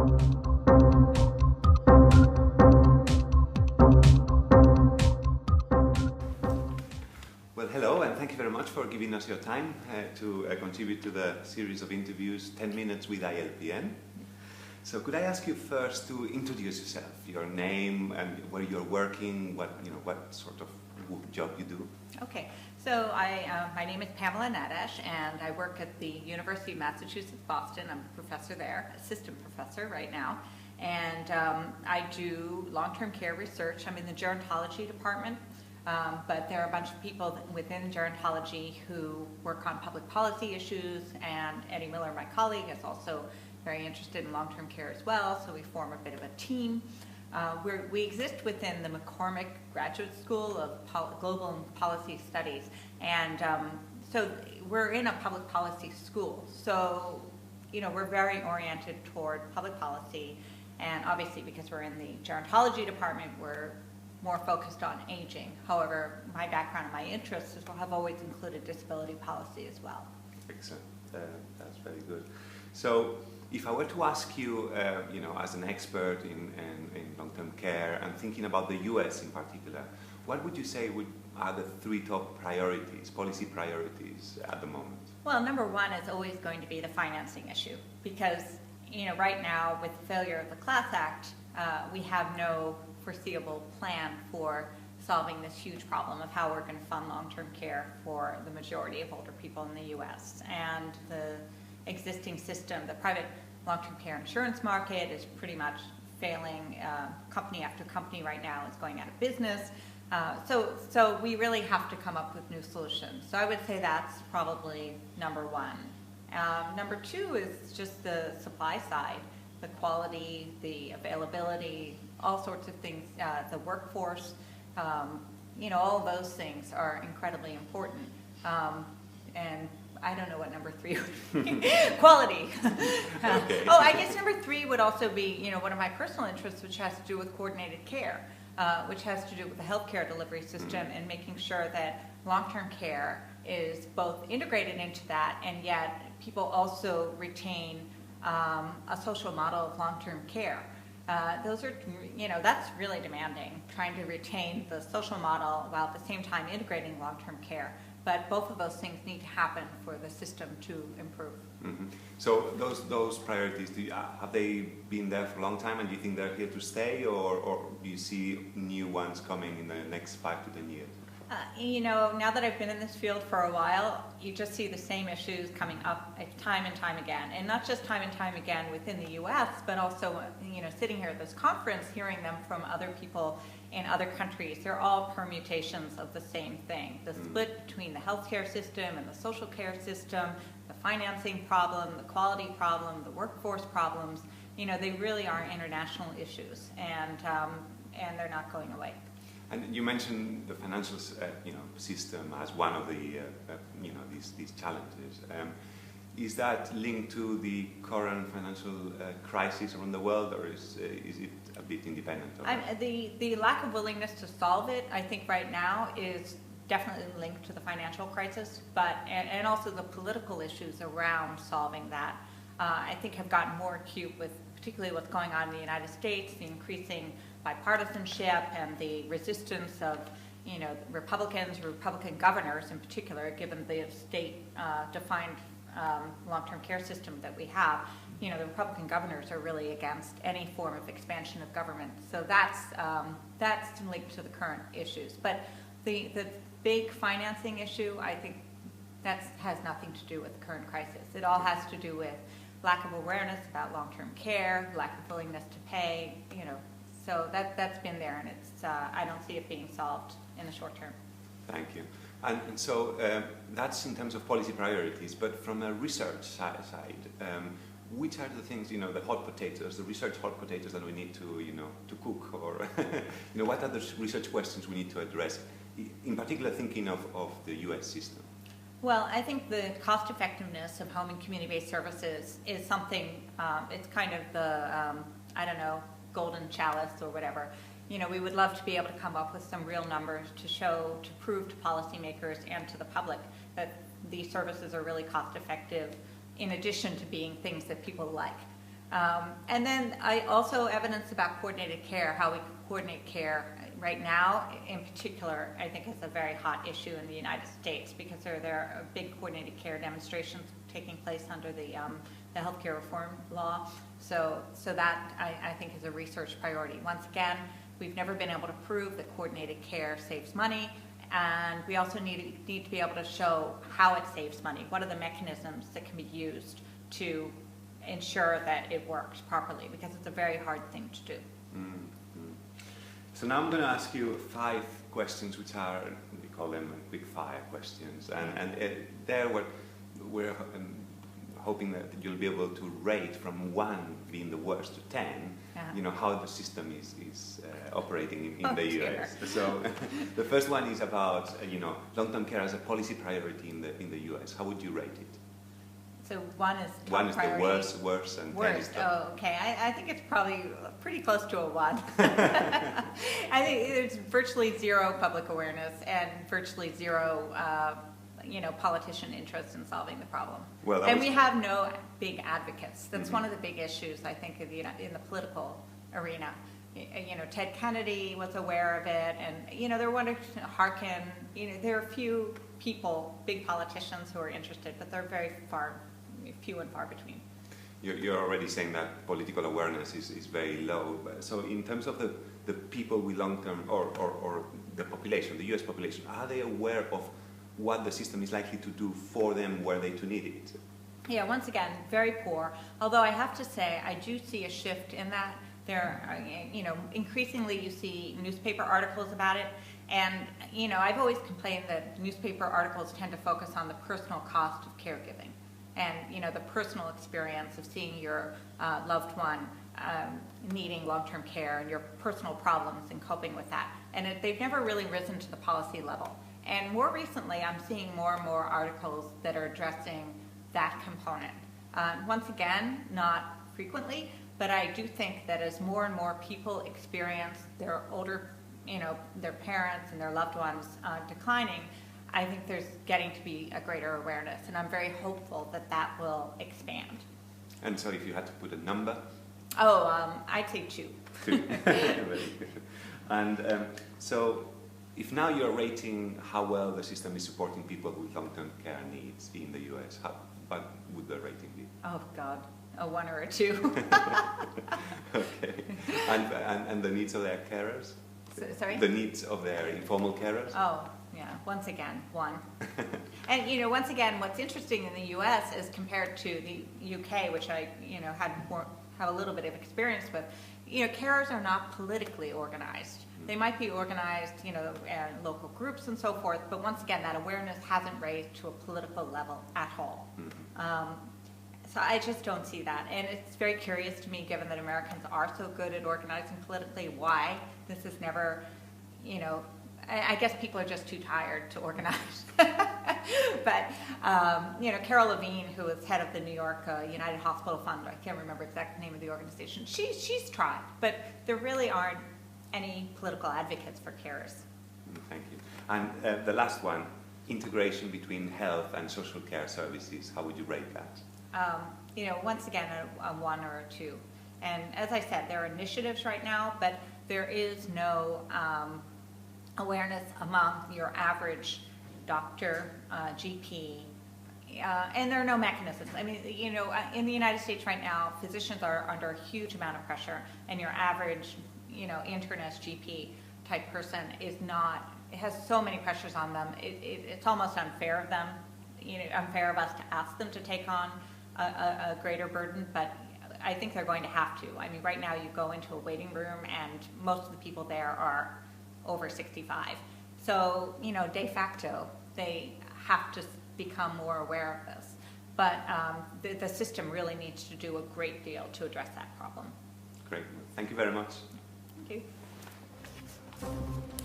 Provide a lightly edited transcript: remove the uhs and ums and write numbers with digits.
Well, hello, and thank you very much for giving us your time to contribute to the series of interviews, 10 Minutes with ILPN. So could I ask you first to introduce yourself, your name and where you're working, what sort of job you do? Okay, so my name is Pamela Nadash, and I work at the University of Massachusetts, Boston. I'm a professor there, assistant professor right now, and I do long-term care research. I'm in the gerontology department. But there are a bunch of people within gerontology who work on public policy issues, and Eddie Miller, my colleague, is also very interested in long-term care as well, so we form a bit of a team. We exist within the McCormick Graduate School of Global and Policy Studies, and so we're in a public policy school, so we're very oriented toward public policy, and obviously because we're in the gerontology department, we're more focused on aging. However, my background and my interests have always included disability policy as well. Excellent. That's very good. So, if I were to ask you, as an expert in long-term care and thinking about the U.S. in particular, what would you say are the three top priorities, policy priorities at the moment? Well, number one is always going to be the financing issue, because right now with the failure of the Class Act, we have no foreseeable plan for solving this huge problem of how we're going to fund long-term care for the majority of older people in the U.S. And the existing system, the private long-term care insurance market, is pretty much failing. Company after company right now is going out of business. So we really have to come up with new solutions. So I would say that's probably number one. Number two is just the supply side, the quality, the availability, all sorts of things, the workforce, all those things are incredibly important. And I don't know what number three would be. Quality. Okay. I guess number three would also be, one of my personal interests, which has to do with coordinated care, which has to do with the healthcare delivery system and making sure that long-term care is both integrated into that, and yet people also retain a social model of long-term care. Those are, that's really demanding, trying to retain the social model while at the same time integrating long-term care. But both of those things need to happen for the system to improve. Mm-hmm. So those priorities, have they been there for a long time, and do you think they're here to stay, or do you see new ones coming in the next 5 to 10 years? Now that I've been in this field for a while, you just see the same issues coming up time and time again. And not just time and time again within the U.S., but also, sitting here at this conference, hearing them from other people in other countries. They're all permutations of the same thing. The split between the healthcare system and the social care system, the financing problem, the quality problem, the workforce problems, they really are international issues, and they're not going away. And you mentioned the financial, system as one of the, these challenges. Is that linked to the current financial crisis around the world, or is it a bit independent of it? The lack of willingness to solve it, I think, right now is definitely linked to the financial crisis, and also the political issues around solving that, I think, have gotten more acute with particularly what's going on in the United States, the increasing bipartisanship and the resistance of Republicans, Republican governors in particular, given the state-defined long-term care system that we have. The Republican governors are really against any form of expansion of government. So that's linked to the current issues. But the big financing issue, I think, that has nothing to do with the current crisis. It all has to do with lack of awareness about long-term care, lack of willingness to pay, So that's been there, and it's I don't see it being solved in the short term. Thank you. And so that's in terms of policy priorities, but from a research side, which are the things, the hot potatoes, the research hot potatoes that we need to cook, or what are the research questions we need to address, in particular thinking of the U.S. system? Well, I think the cost effectiveness of home and community-based services is something, it's kind of the, golden chalice or whatever. We would love to be able to come up with some real numbers to prove to policymakers and to the public that these services are really cost effective, in addition to being things that people like. And then I also evidence about coordinated care, how we coordinate care right now, in particular, I think is a very hot issue in the United States because there are big coordinated care demonstrations taking place under the healthcare reform law. So that I think is a research priority. Once again, we've never been able to prove that coordinated care saves money, and we also need to be able to show how it saves money. What are the mechanisms that can be used to ensure that it works properly, because it's a very hard thing to do. Mm-hmm. So now I'm going to ask you 5 questions, which are, we call them quick-fire questions, and there we're hoping that you'll be able to rate from 1 being the worst to 10, you know, how the system is operating in the US. So the first one is about, you know, long-term care as a policy priority in the US. How would you rate it? So 1 is top 1 is priority. the worst, and 10 is top. Oh, okay. I think it's probably pretty close to a 1. I think there's virtually 0 public awareness and virtually 0, you know, politician interest in solving the problem. Well, and we have no big advocates. That's one of the big issues, I think, in the political arena. You know, Ted Kennedy was aware of it, and, you know, they're wanting to hearken. You know, there are a few people, big politicians, who are interested, but they're very few and far between. You're already saying that political awareness is very low. So in terms of the people with long-term, or the population, the US population, are they aware of what the system is likely to do for them where they to need it? Yeah, once again, very poor. Although I have to say, I do see a shift in that. There are, you know, increasingly you see newspaper articles about it. And, you know, I've always complained that newspaper articles tend to focus on the personal cost of caregiving. And, you know, the personal experience of seeing your loved one needing long-term care and your personal problems and coping with that. And they've never really risen to the policy level. And more recently, I'm seeing more and more articles that are addressing that component. Once again, not frequently, but I do think that as more and more people experience their older, you know, their parents and their loved ones declining, I think there's getting to be a greater awareness, and I'm very hopeful that that will expand. And so if you had to put a number? I'd say 2. 2. Very good. And so if now you're rating how well the system is supporting people with long-term care needs in the US, what would the rating be? Oh, God. A 1 or a 2. Okay. And the needs of their carers? Sorry? The needs of their informal carers? Oh, yeah. Once again, 1. And, you know, once again, what's interesting in the U.S. is compared to the U.K., which I, you know, have a little bit of experience with, you know, carers are not politically organized. They might be organized, you know, in local groups and so forth, but once again, that awareness hasn't raised to a political level at all. So I just don't see that. And it's very curious to me, given that Americans are so good at organizing politically, why this is never, you know, I guess people are just too tired to organize. But, you know, Carol Levine, who is head of the New York United Hospital Fund, I can't remember the exact name of the organization, she's tried, but there really aren't any political advocates for carers. Thank you. And the last one, integration between health and social care services, how would you rate that? You know, once again, a 1 or a 2. And as I said, there are initiatives right now, but there is no awareness among your average doctor, GP, and there are no mechanisms. I mean, you know, in the United States right now, physicians are under a huge amount of pressure, and your average, you know, internist, GP type person is not, it has so many pressures on them. It's almost unfair of them, you know, unfair of us to ask them to take on a greater burden, but I think they're going to have to. I mean, right now you go into a waiting room and most of the people there are over 65. So, you know, de facto, they have to become more aware of this. But the system really needs to do a great deal to address that problem. Great. Thank you very much. Thank you.